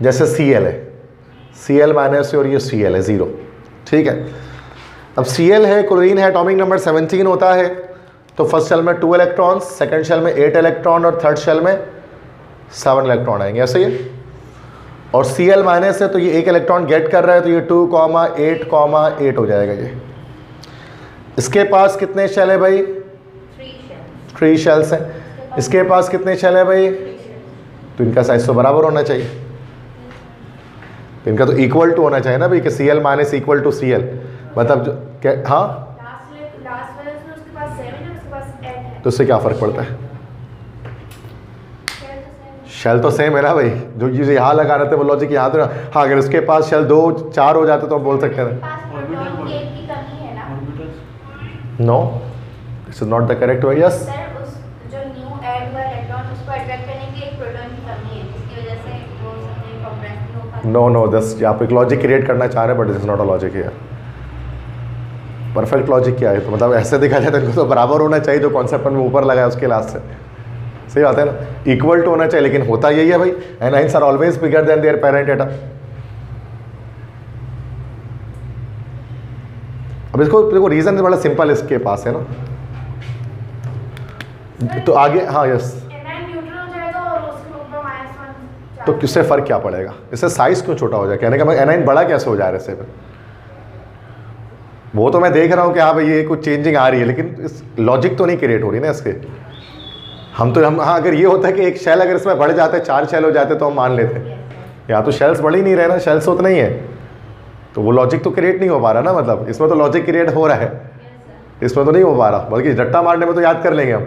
जैसे Cl है, Cl माइनस और ये Cl है 0, ठीक है। अब Cl है, क्लोरीन है, एटॉमिक नंबर 17 होता है, तो फर्स्ट शेल में 2 इलेक्ट्रॉन्स, सेकंड शेल में 8 इलेक्ट्रॉन और थर्ड शेल में 7 इलेक्ट्रॉन आएंगे, ऐसे ही। और Cl माइनस है तो ये 1 इलेक्ट्रॉन गेट कर रहा है, तो ये 2,8,8 हो जाएगा ये। इसके पास कितने शेल है भाई? 3 शेल्स हैं। इसके पास कितने शेल है भाई? तो इनका साइज तो बराबर होना चाहिए, इनका तो इक्वल टू होना चाहिए ना भाई, कि Cl minus equal to Cl, मतलब जो क्या, हाँ, तो उससे क्या फ़र्क पड़ता है? शेल तो सेम है ना भाई, जो चीज़ यहाँ लगा रहे थे वो लॉजिक यहाँ तो ना। हाँ, अगर उसके पास शेल 2 4 हो जाते तो हम बोल सकते हैं no, this is not the correct way. Yes, no this, आप एक लॉजिक क्रिएट करना चाह रहे हैं, but this is not a logic here. Perfect logic क्या है? तो मतलब ऐसे देखा जाए तो इनको तो बराबर होना चाहिए, जो कॉन्सेप्ट में ऊपर लगा है उसके लास्ट से। सही बात है ना, इक्वल टू होना चाहिए, लेकिन होता यही है भाई, anions are always bigger than their parent atom. अब इसको देखो, रीजन बड़ा सिंपल इसके पास है ना। तो आगे, हाँ यस, तो किससे फर्क क्या पड़ेगा? इससे साइज क्यों छोटा हो जाए? कहने का मतलब एनाइन बड़ा कैसे हो जा रहा है इससे? वो तो मैं देख रहा हूँ कि हाँ भाई ये कुछ चेंजिंग आ रही है, लेकिन इस लॉजिक तो नहीं क्रिएट हो रही ना इसके। हम हाँ, अगर ये होता है कि एक शेल अगर इसमें बढ़ जाते, 4 शेल हो जाते, तो हम मान लेते। यहाँ तो शेल्स बढ़ ही नहीं रहे ना, शेल्स उतना ही है, तो वो लॉजिक तो क्रिएट नहीं हो पा रहा ना। मतलब इसमें तो लॉजिक क्रिएट हो रहा है, इसमें तो नहीं हो पा रहा। बल्कि रट्टा मारने में तो याद कर लेंगे हम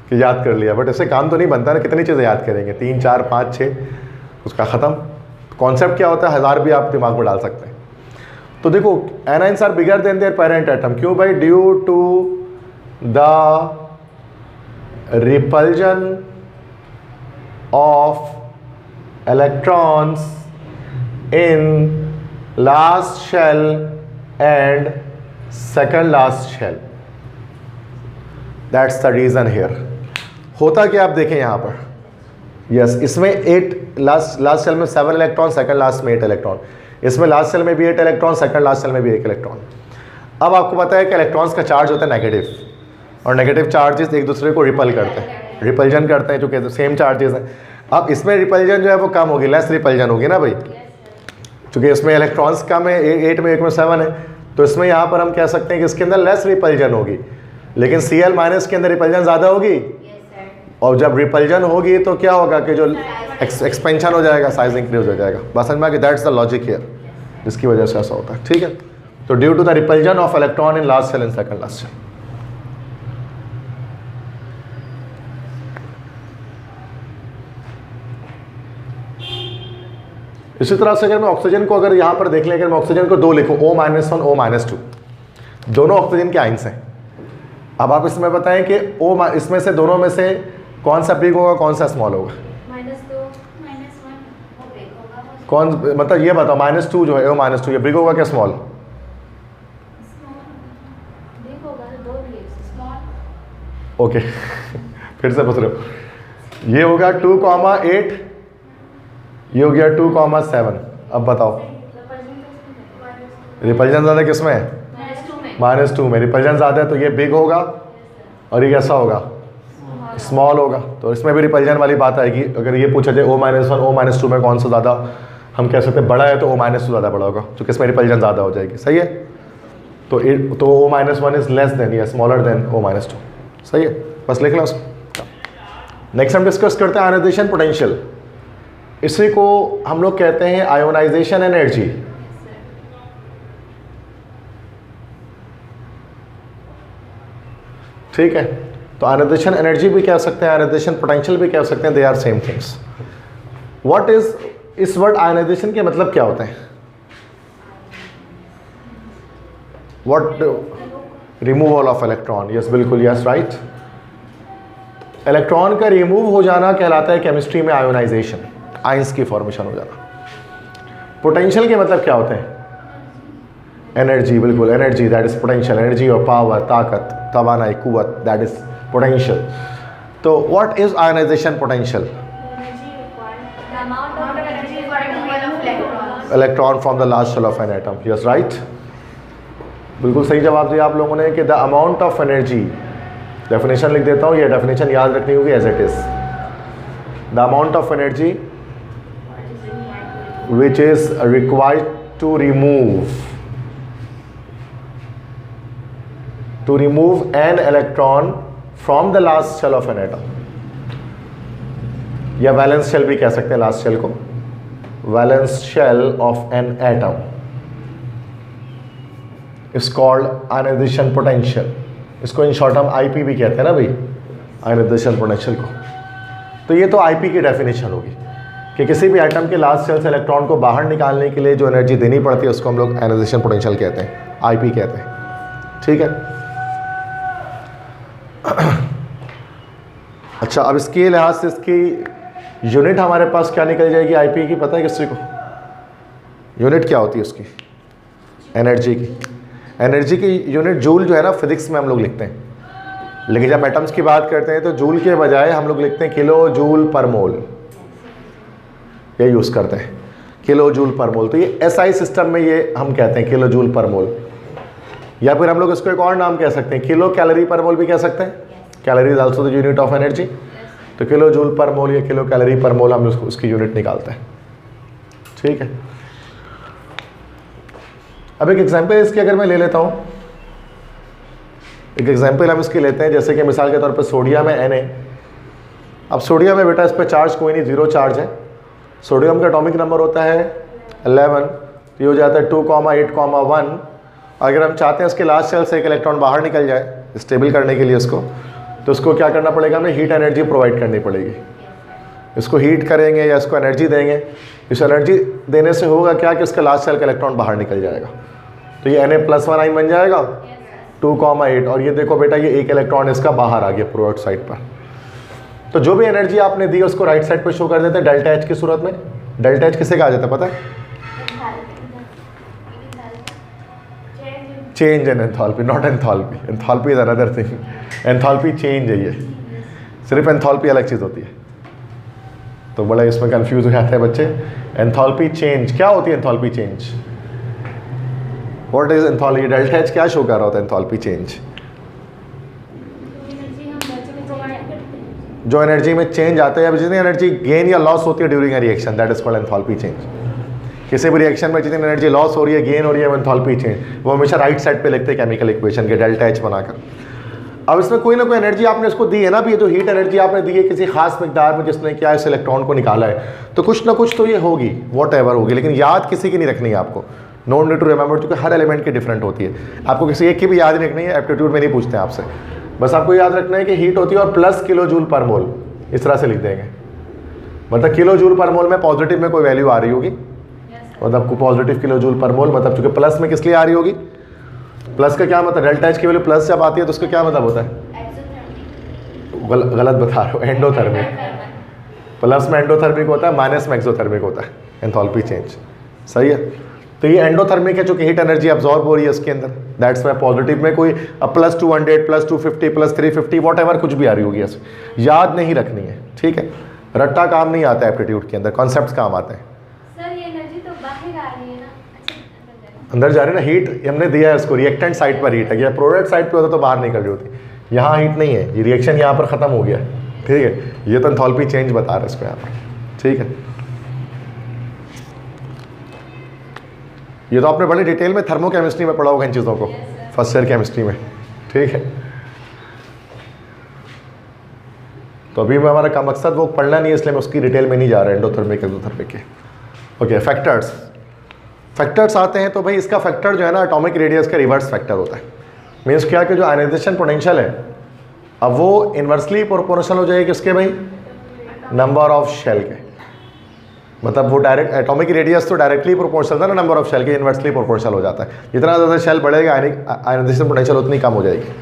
कि याद कर लिया, बट इससे काम तो नहीं बनता ना। कितनी चीज़ें याद करेंगे? 3 4 5 6, उसका ख़त्म। कॉन्सेप्ट क्या होता है, 1000 भी आप दिमाग में डाल सकते हैं। तो देखो, anions are bigger than their parent atom, क्यों भाई? Due to the repulsion of electrons in last shell and second last shell. That's the reason here. होता क्या, आप देखें यहाँ पर, यस, इसमें 8 लास्ट शेल में 7 इलेक्ट्रॉन, सेकंड लास्ट में 8 इलेक्ट्रॉन। इसमें लास्ट शेल में भी 8 इलेक्ट्रॉन, सेकंड लास्ट शेल में भी 1 इलेक्ट्रॉन। अब आपको पता है कि इलेक्ट्रॉन्स का चार्ज होता है नेगेटिव, और नेगेटिव चार्जेस एक दूसरे को रिपल करते हैं, रिपल्जन करते हैं, जो कि सेम चार्जेस हैं। अब इसमें रिपल्जन जो है वो कम होगी, लेस रिपल्जन होगी ना भाई, क्योंकि इसमें इलेक्ट्रॉन्स कम है, 8 में 1 में 7 है, तो इसमें यहाँ पर हम कह सकते हैं कि इसके अंदर लेस रिपल्जन होगी। लेकिन Cl माइनस के अंदर रिपल्जन ज़्यादा होगी, Yes, sir. और जब रिपल्जन होगी तो क्या होगा कि जो एक्सपेंशन हो जाएगा, साइज इंक्रीज हो जाएगा। बस समझ में आ गया, दैट्स द लॉजिक हियर, जिसकी वजह से ऐसा होता है। ठीक है, तो due to the repulsion of electron in last shell and second last shell. इसी तरह से अगर मैं ऑक्सीजन को, अगर यहाँ पर देख लें, अगर मैं ऑक्सीजन को 2 लिखूँ, O-1 O-2, दोनों ऑक्सीजन के आइंस हैं। अब आप इसमें बताएं कि इसमें से दोनों में से कौन सा बिग होगा, कौन सा स्मॉल होगा, -2 -1 वो ब्रेक होगा, वो कौन, मतलब ये बताओ -2 जो है O-2, ये बिग होगा क्या स्मॉल? ब्रेक होगा, 2 भी स्मॉल। ओके फिर से पूछ रहे हो, ये होगा 2,8, ये हो गया 2,7। अब बताओ रिपल्जन ज़्यादा किस में है? -2 में रिपल्जन ज़्यादा है, तो ये बिग होगा और ये कैसा होगा? स्मॉल होगा। तो इसमें भी रिपल्जन वाली बात आएगी। अगर ये पूछा जाए O-1 O-2 में कौन सा ज़्यादा, हम कह सकते हैं बड़ा है तो O-2 ज़्यादा बड़ा होगा, तो किसमें रिपल्जन ज़्यादा हो जाएगी। सही है, तो O-1 इज लेस देन या स्मॉलर देन O-2। सही है, बस लिख लो उसको। नेक्स्ट हम डिस्कस करते हैं आयोनाइजेशन पोटेंशियल। इसी को हम लोग कहते हैं आयोनाइजेशन एनर्जी। ठीक है, तो आयोनाइजेशन एनर्जी भी कह सकते हैं, आयोनाइजेशन पोटेंशियल भी कह सकते हैं, they are same things. What is, इस वर्ड आयोनाइजेशन के मतलब क्या होते हैं? What, removal of electron. Yes बिल्कुल, यस राइट। इलेक्ट्रॉन का रिमूव हो जाना कहलाता है केमिस्ट्री में आयोनाइजेशन, आइंस की फॉर्मेशन हो जाना। पोटेंशियल के मतलब क्या होते हैं? एनर्जी, बिल्कुल energy, that is potential. Energy और पावर, ताकत, तवानाई, कुव्वत, दैट इज पोटेंशियल। तो what is ionisation potential? The amount of energy for removal of electrons. Electron from the last shell of an atom. Yes right, बिल्कुल सही जवाब दिया आप लोगों ने कि the amount of energy, definition लिख देता हूँ, ये डेफिनेशन याद रखनी होगी as it is. The amount of energy which is required to remove an electron from the last shell of an atom, या वैलेंस शेल भी कह सकते हैं लास्ट शेल को, valence shell of an atom is called ionization potential. इसको इन शॉर्ट हम आईपी भी कहते हैं ना भाई, आयोनाइजेशन पोटेंशियल को। तो ये तो आईपी की डेफिनेशन होगी कि किसी भी एटम के लास्ट शेल से इलेक्ट्रॉन को बाहर निकालने के लिए जो एनर्जी देनी पड़ती है उसको हम लोग आयोनाइजेशन पोटेंशियल कहते हैं, आईपी कहते हैं। ठीक है, अच्छा अब इसके लिहाज से इसकी यूनिट हमारे पास क्या निकल जाएगी आईपी की, पता है किसी को? यूनिट क्या होती है उसकी? एनर्जी की। एनर्जी की यूनिट जूल जो है ना, फिजिक्स में हम लोग लिखते हैं, लेकिन जब एटम्स की बात करते हैं तो जूल के बजाय हम लोग लिखते हैं किलो जूल पर मोल, ये यूज़ करते हैं, किलो जूल पर मोल। तो ये एसआई सिस्टम में ये हम कहते हैं किलो जूल पर मोल, या फिर हम लोग इसको एक और नाम कह सकते हैं, किलो कैलोरी पर मोल भी कह सकते हैं। Calorie is also the unit of energy. तो किलो जूल पर मोल या किलो कैलोरी पर मोल हम उसकी यूनिट निकालते हैं। ठीक है, अब एक एग्जांपल इसकी अगर मैं ले लेता हूँ, एक एग्जांपल हम इसकी लेते हैं, जैसे कि मिसाल के तौर पर सोडियम है Na। अब सोडियम में बेटा इस पर चार्ज कोई नहीं, 0 चार्ज है। सोडियम का एटॉमिक नंबर होता है 11, तो ये हो जाता है 2,8,1। अगर हम चाहते हैं इसके लास्ट शेल से एक इलेक्ट्रॉन बाहर निकल जाए स्टेबल करने के लिए इसको, तो उसको क्या करना पड़ेगा, हमें हीट एनर्जी प्रोवाइड करनी पड़ेगी। इसको हीट करेंगे या इसको एनर्जी देंगे, इस एनर्जी देने से होगा क्या कि इसका लास्ट शेल का इलेक्ट्रॉन बाहर निकल जाएगा। तो ये Na+1 आइन बन जाएगा 2,8, और ये देखो बेटा ये एक इलेक्ट्रॉन इसका बाहर आ गया प्रोडक्ट साइड पर। तो जो भी एनर्जी आपने दी उसको राइट साइड पर शो कर देते हैं डेल्टा एच की सूरत में। डेल्टा एच किसे कहा जाता है पता है? Change in enthalpy, not enthalpy. Enthalpy is another thing, enthalpy change है, ये सिर्फ एंथैल्पी अलग चीज़ होती है। तो बड़ा इसमें कंफ्यूज हो जाते हैं बच्चे। एंथैल्पी चेंज क्या होती है? Enthalpy change what is enthalpy? Delta H क्या शो कर रहा होता है एंथैल्पी चेंज? जो एनर्जी में चेंज आता है या जितनी एनर्जी गेन या लॉस होती है during a reaction, that is called enthalpy change. किसी भी रिएक्शन में जितनी एनर्जी लॉस हो रही है, गेन हो रही है, एंथैल्पी चेंज, वो हमेशा राइट साइड पे लिखते हैं केमिकल इक्वेशन के डेल्टा एच बनाकर। अब इसमें कोई ना कोई एनर्जी आपने इसको दी है ना, भी ये जो हीट एनर्जी आपने दी है किसी खास मिकदार में जिसने क्या इस इलेक्ट्रॉन को निकाला है, तो कुछ ना कुछ तो ये होगी, वॉट एवर होगी, लेकिन याद किसी की नहीं रखनी है आपको, नो नीड टू रिमेंबर, क्योंकि हर एलिमेंट की डिफरेंट होती है, आपको किसी एक की भी याद नहीं रखनी है, एप्टीट्यूड में नहीं पूछते हैं आपसे, बस आपको याद रखना है कि हीट होती है और प्लस किलो जूल पर मोल, इस तरह से लिख देंगे, मतलब किलो जूल पर मोल में पॉजिटिव में कोई वैल्यू आ रही होगी, मतलब पॉजिटिव किलो जूल पर मोल, मतलब चूंकि प्लस में किस लिए आ रही होगी, प्लस का क्या मतलब, डेल्टा एच की वैल्यू प्लस जब आती है तो उसका क्या मतलब होता है, गलत बता रहे हो, एंडोथर्मिक, प्लस में एंडोथर्मिक होता है, माइनस में एक्सोथर्मिक होता है, एंथैल्पी चेंज, सही है। तो ये एंडोथर्मिक है, चूंकि हीट एनर्जी अब्जॉर्ब हो रही है इसके अंदर, दैट्स वाई पॉजिटिव में कोई plus 200 plus 250 plus 350 what ever कुछ भी आ रही होगी, ऐसे याद नहीं रखनी है, ठीक है, रट्टा काम नहीं आता है एप्टीट्यूड के अंदर, कॉन्सेप्ट काम आते हैं। सर ये एनर्जी तो बाहर आ रही है ना, अंदर जा रही है ना, हीट हमने दिया है इसको, रिएक्टेंट साइड पर हीट है, या प्रोडक्ट साइड पे होता तो बाहर निकल रही होती, यहाँ हीट नहीं है, ये रिएक्शन यहाँ पर ख़त्म हो गया, ठीक है, ये तो एंथैल्पी चेंज बता रहा है इसको यहाँ पर, ठीक है। ये तो आपने बड़ी डिटेल में थर्मोकेमिस्ट्री में पढ़ा होगा इन चीज़ों को, फर्स्ट ईयर केमिस्ट्री में, ठीक है। तो अभी हमारा का मकसद वो पढ़ना नहीं है, इसलिए मैं उसकी डिटेल में नहीं जा रहा, एंडोथर्मिक एक्सोथर्मिक के। ओके, फैक्टर्स आते हैं, तो भाई इसका फैक्टर जो है ना एटॉमिक रेडियस का रिवर्स फैक्टर होता है, मीन्स क्या कि जो आयनाइजेशन पोटेंशियल है अब वो इन्वर्सली प्रोपोर्शनल हो जाएगी किसके भाई, नंबर ऑफ शेल के, मतलब वो डायरेक्ट एटॉमिक रेडियस तो डायरेक्टली प्रोपोर्शनल था ना नंबर ऑफ शेल के, इन्वर्सली प्रोपोर्शनल हो जाता है, जितना ज़्यादा शेल बढ़ेगा आयनाइजेशन पोटेंशियल उतनी कम हो जाएगी,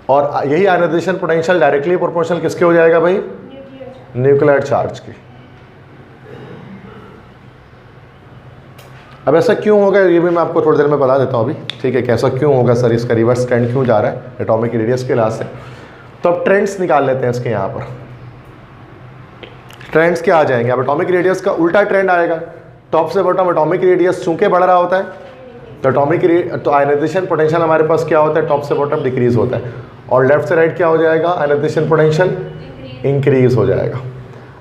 और यही आयनाइजेशन पोटेंशियल डायरेक्टली प्रोपोर्शनल किसके हो जाएगा भाई, न्यूक्लियर चार्ज की। अब ऐसा क्यों होगा ये भी मैं आपको थोड़ी देर में बता देता हूँ अभी, ठीक है, कैसा क्यों होगा सर, इसका रिवर्स ट्रेंड क्यों जा रहा है एटॉमिक रेडियस के लिहाज से। तो अब ट्रेंड्स निकाल लेते हैं इसके, यहाँ पर ट्रेंड्स क्या आ जाएंगे, अब एटॉमिक रेडियस का उल्टा ट्रेंड आएगा, टॉप से बॉटम एटॉमिक रेडियस चूंकि बढ़ रहा होता है तो आयनाइजेशन पोटेंशियल हमारे पास क्या होता है, टॉप से बॉटम डिक्रीज होता है, और लेफ्ट से राइट क्या हो जाएगा, आयनाइजेशन पोटेंशियल इंक्रीज हो जाएगा।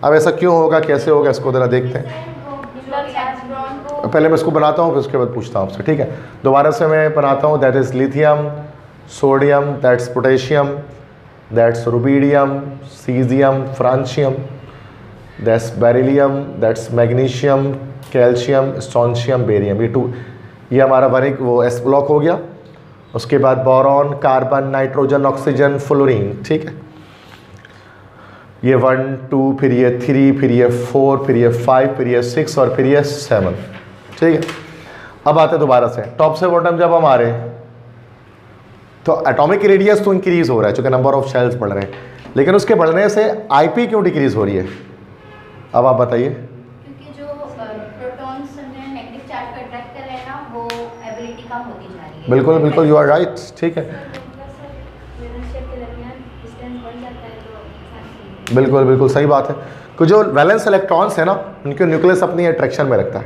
अब ऐसा क्यों होगा, कैसे होगा, इसको ज़रा देखते हैं। पहले मैं इसको बनाता हूँ फिर उसके बाद पूछता हूँ आपसे, ठीक है। दोबारा से मैं बनाता हूँ, that is lithium, sodium, that's potassium, that's rubidium, caesium, francium, that's beryllium, that's magnesium, calcium, strontium, barium, ये हमारा वो एस ब्लॉक हो गया। उसके बाद boron, carbon, nitrogen, oxygen, fluorine, ठीक है, ये 1 2 फिर ये 3 फिर ये 4 फिर ये 5 फिर ये 6 और फिर ये 7, ठीक है। अब आते दोबारा से टॉप से बॉटम, जब हम आ रहे हैं तो एटॉमिक रेडियस तो इंक्रीज हो रहा है चूँकि नंबर ऑफ शेल्स बढ़ रहे हैं, लेकिन उसके बढ़ने से आईपी क्यों डिक्रीज हो रही है, अब आप बताइए। क्योंकि जो प्रोटॉन्स नेगेटिव चार्ज को अट्रैक्ट कर रहे हैं ना, वो एबिलिटी कम होती जा रही है। बिल्कुल बिल्कुल, यू आर राइट, ठीक है, बिल्कुल बिल्कुल सही बात है। कि जो वैलेंस इलेक्ट्रॉन्स है ना, उनके न्यूक्लियस अपनी अट्रैक्शन में रखता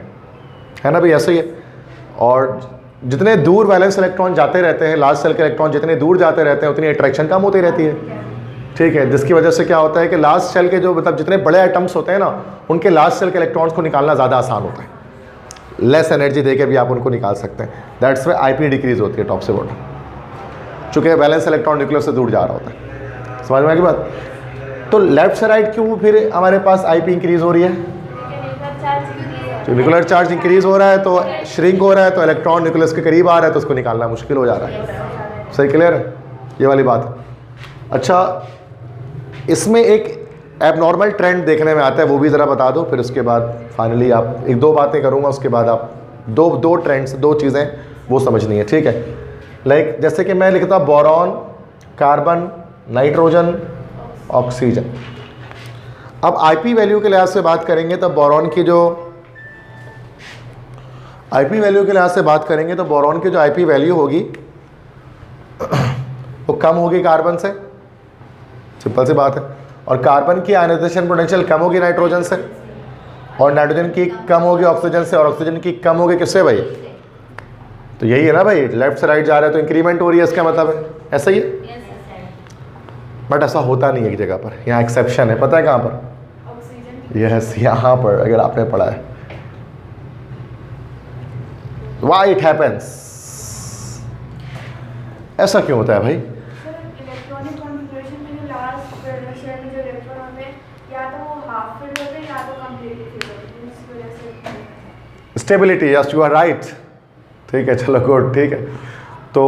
है ना भाई, ऐसे ही है। और जितने दूर वैलेंस इलेक्ट्रॉन जाते रहते हैं, लास्ट शेल के इलेक्ट्रॉन जितने दूर जाते रहते हैं उतनी अट्रैक्शन कम होती रहती है, ठीक है, जिसकी वजह से क्या होता है कि लास्ट शेल के जो मतलब जितने बड़े एटम्स होते हैं ना, उनके लास्ट शेल के इलेक्ट्रॉन्स को निकालना ज़्यादा आसान होता है, लेस एनर्जी दे के भी आप उनको निकाल सकते हैं। दैट्स वाई आईपी डिक्रीज होती है टॉप से बॉटम, चूँकि वैलेंस इलेक्ट्रॉन न्यूक्लियस से दूर जा रहा होता है। समझ में आ गई बात। तो लेफ्ट से राइट क्यों फिर हमारे पास आईपी इंक्रीज हो रही है, तो न्यूक्लियर चार्ज इंक्रीज हो रहा है तो श्रिंक हो रहा है, तो इलेक्ट्रॉन न्यूक्लियस के करीब आ रहा है तो उसको निकालना मुश्किल हो जा रहा है। सही, क्लियर है ये वाली बात। अच्छा, इसमें एक एबनॉर्मल ट्रेंड देखने में आता है, वो भी ज़रा बता दो, फिर उसके बाद फाइनली आप एक दो बातें करूँगा, उसके बाद आप दो ट्रेंड्स, दो चीज़ें वो समझनी है, ठीक है। लाइक जैसे कि मैं लिखता हूँ बोरॉन, कार्बन, नाइट्रोजन, ऑक्सीजन। अब आईपी वैल्यू के लिहाज से बात करेंगे तो बोरॉन की जो आईपी वैल्यू के लिहाज से बात करेंगे तो बोरॉन की जो आईपी वैल्यू होगी वो कम होगी कार्बन से, सिंपल सी बात है। और कार्बन की आयनाइजेशन पोटेंशियल कम होगी नाइट्रोजन से, और नाइट्रोजन की कम होगी ऑक्सीजन से, और ऑक्सीजन की कम होगी किससे भाई, तो यही है ना भाई, लेफ्ट से राइट जा रहा है तो इंक्रीमेंट हो रही है, इसका मतलब है ऐसा ही है। बट ऐसा होता नहीं है एक जगह पर, यहाँ एक्सेप्शन है, पता है कहाँ पर, यस यहाँ पर, अगर आपने पढ़ा है। Why it happens, ऐसा क्यों होता है भाई, stability, yes you are right, ठीक है, चलो गुड, ठीक है। तो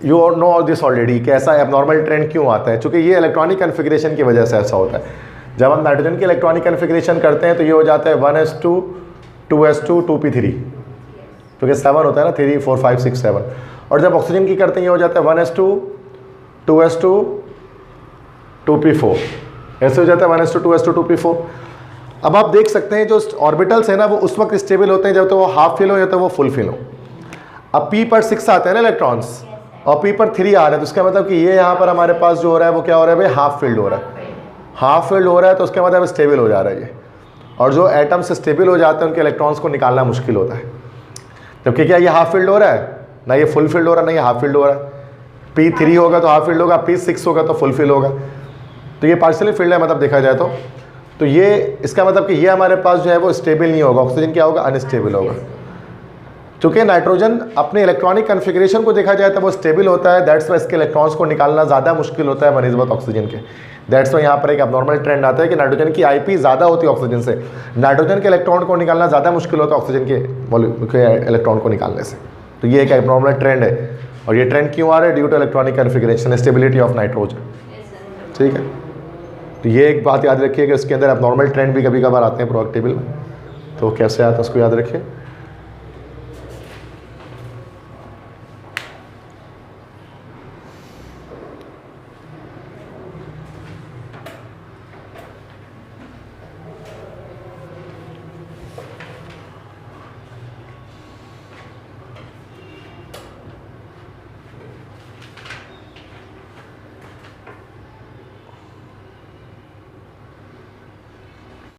you know all this already कि ऐसा एबनॉर्मल ट्रेंड क्यों आता है, चूँकि ये इलेक्ट्रॉनिक कन्फिग्रेशन की वजह से ऐसा होता है। जब हम नाइट्रोजन की इलेक्ट्रॉनिक कन्फिग्रेशन करते हैं तो ये हो जाता है 1s2 2s2 2p3, क्योंकि 7 होता है ना, 3 4 5 6 7। और जब ऑक्सीजन की करते हैं ये हो जाता है 1s2 2s2 2p4, ऐसे हो जाता है 1s2 2s2 2p4। अब आप देख सकते हैं जो ऑर्बिटल्स है ना वो उस वक्त स्टेबल होते हैं जब तो वो हाफ फिल हो या तो वो फुल फिल हो। अब p पर 6 आते हैं ना इलेक्ट्रॉन्स और p पर 3 आ रहे हैं, तो उसका मतलब कि ये यहाँ पर हमारे पास जो हो रहा है वो क्या हो रहा है भाई, हाफ फिल्ड हो रहा है। हाफ फिल्ड हो रहा है तो उसका मतलब स्टेबल हो जा रहा है ये। और जो एटम्स स्टेबल हो जाते हैं उनके इलेक्ट्रॉन्स को निकालना मुश्किल होता है, जबकि क्या ये हाफ फिल्ड हो रहा है, ना ये फुल फिल्ड हो रहा है, ना ये हाफ फिल्ड हो रहा है। p3 होगा तो हाफ फिल्ड होगा, p6 होगा तो फुल फिल होगा, तो ये पार्शियली फिल्ड है मतलब देखा जाए तो ये इसका मतलब कि ये हमारे पास जो है वो स्टेबल नहीं होगा, ऑक्सीजन क्या होगा, अनस्टेबल होगा। चूँकि नाइट्रोजन अपने इलेक्ट्रॉनिक कन्फिग्रेशन को देखा जाए तो वो स्टेबल होता है, दैट्स वाई इसके इलेक्ट्रॉन्स को निकालना ज़्यादा मुश्किल होता है बनस्बत ऑक्सीजन के। दैट्स वाई यहाँ पर एक एबनॉर्मल ट्रेंड आता है कि नाइट्रोजन की IP ज़्यादा होती है ऑक्सीजन से, नाइट्रोजन के इलेक्ट्रॉन को निकालना ज़्यादा मुश्किल होता है ऑक्सीजन के इलेक्ट्रॉन को निकालने से। तो ये एक एबनॉर्मल ट्रेंड है, और ये ट्रेंड क्यों आ रहा है, due to electronic configuration, stability of nitrogen, ठीक है। तो ये एक बात याद रखिए कि उसके अंदर एबनॉर्मल ट्रेंड भी कभी कभार आते हैं प्रोडक्ट टेबल में, तो कैसे आता है उसको याद रखिए।